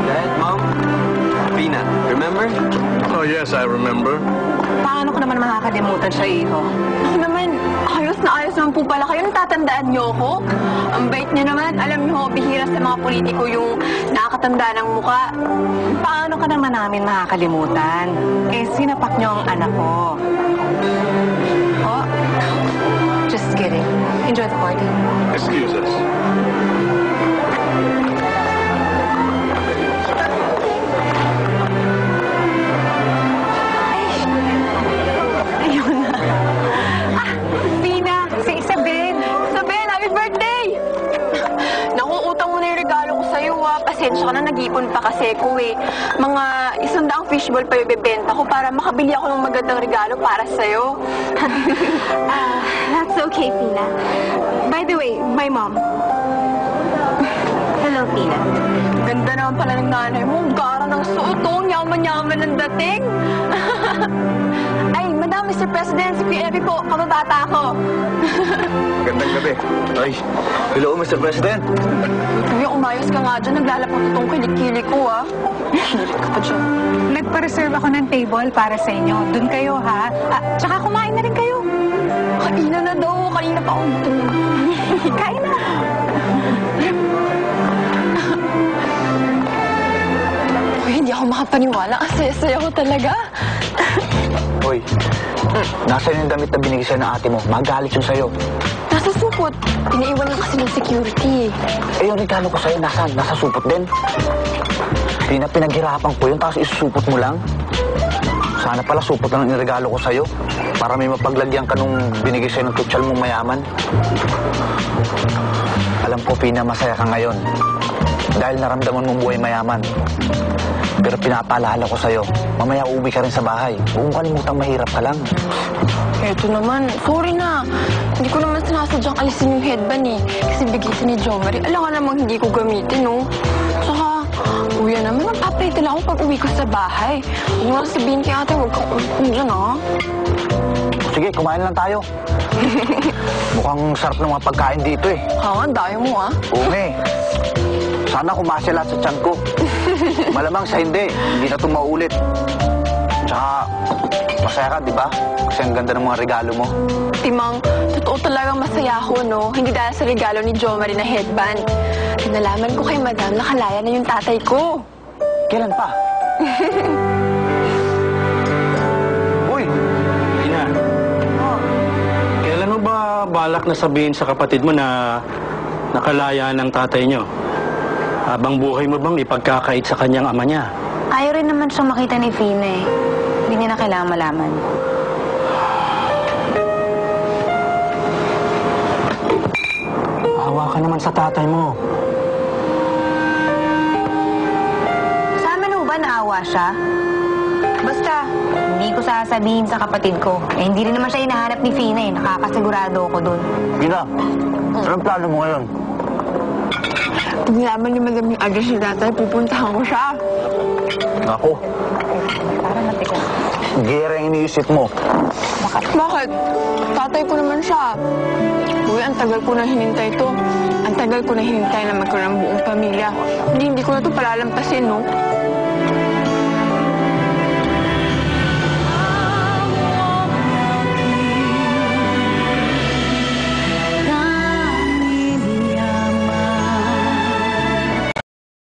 Dad, Mom, Pina, remember? Oh, yes, I remember. Paano ko naman makakalimutan siya, Iho? Ako naman, ayos na ayos naman po pala kayo. Natatandaan niyo ako? Ang bait niyo naman. Alam niyo, bihira sa mga politiko yung nakakatanda ng muka. Paano ka naman namin makakalimutan? Eh, sinapak niyo ang anak ko. Oh, just kidding. Enjoy the party. Excuse us. Ayun na. Pina, si Isabel. Isabel, happy birthday! Naku, utang mo na yung regalo ko sa'yo, ha. Pasensya ka na, nag-ipon pa kasi ko, eh. Mga 100 fishball pa yung bebenta ko para makabili ako ng magandang regalo para sa'yo. That's okay, Pina. By the way, my mom. Hello, Pina. Ganda naman pala ng nanay mo. Ang gara ng suot, oh. Yaman-yaman ng dating. Ay, Madam, Mr. President, si PFP po, kababata ako. Gandang gabi. Ay, hello, Mr. President. Kuya, umayos ka nga dyan. Naglalapot itong kilik-kilik ko, ha. Kilik ka pa dyan. Nagpa-reserve ako ng table para sa inyo. Doon kayo, ha? Tsaka kumain na rin kayo. Kainan na daw. Kanina pa ako gutom. Kain na. Uy, hindi ako makapaniwala. Ang saya-saya ko talaga. Hoy, nasaan yung damit na binigay sa'yo ng ate mo? Magalit yun sa'yo. Nasa supot. Pinaiwan lang kasi ng security. Eh, yung regalo ko sa'yo, nasaan? Nasa supot din? Pinaghirapan ko yun, tapos isusupot mo lang? Sana pala supot lang yung regalo ko sa'yo para may mapaglagyan ka nung binigay sa'yo ng tutsal mong mayaman. Alam ko, Pina, masaya ka ngayon dahil naramdaman mong buhay mayaman. Pero pinapaalala ko sa'yo, mamaya uuwi ka rin sa bahay. Huwag mong kalimutang mahirap ka lang. Eto naman, sorry na. Hindi ko naman sinasadyang alisin yung headband eh. Kasi bigay ni Jo Marie. Alam ka namang hindi ko gamitin, no? Saka, kuya naman, magpaplay lang ako pag uwi ko sa bahay. Huwag mo lang sabihin kay ate, huwag kang ulpong dyan, ha? Sige, kumain lang tayo. Mukhang sarap ng mga pagkain dito eh. Ha, dayo mo, ha? Oo nga eh. Sana kumasya lahat sa tiyan ko. Malamang sa hindi na ito maulit. Tsaka, masaya ka, di ba? Kasi ang ganda ng mga regalo mo. Timang, totoo talagang masaya ako, no? Hindi dahil sa regalo ni Jo Marie na headband. Nalaman ko kay Madam na kalaya na yung tatay ko. Kailan pa? Uy! Pina, kailan mo ba balak na sabihin sa kapatid mo na nakalaya ng tatay nyo? Habang buhay mo bang ipagkakait sa kanyang ama niya? Ayaw rin naman siyang makita ni Fina eh. Hindi niya na kailangan malaman. Awa ka naman sa tatay mo. Sa amin ho ba naawa siya? Basta, hindi ko sasabihin sa kapatid ko. Eh, hindi rin naman siya hinahanap ni Fina eh. Nakakasigurado ako dun. Pina, anong plano mo ngayon? Pag nalaman ni Madam yung address ni tatay, pupuntahan ko siya. Ako, Parang natika. gira yung iniisip mo. Bakit? Tatay ko naman siya. Uy, ang tagal ko na hinintay to. Ang tagal ko na hinintay na magkaroon ng buong pamilya. Hindi ko na to palalampasin, no?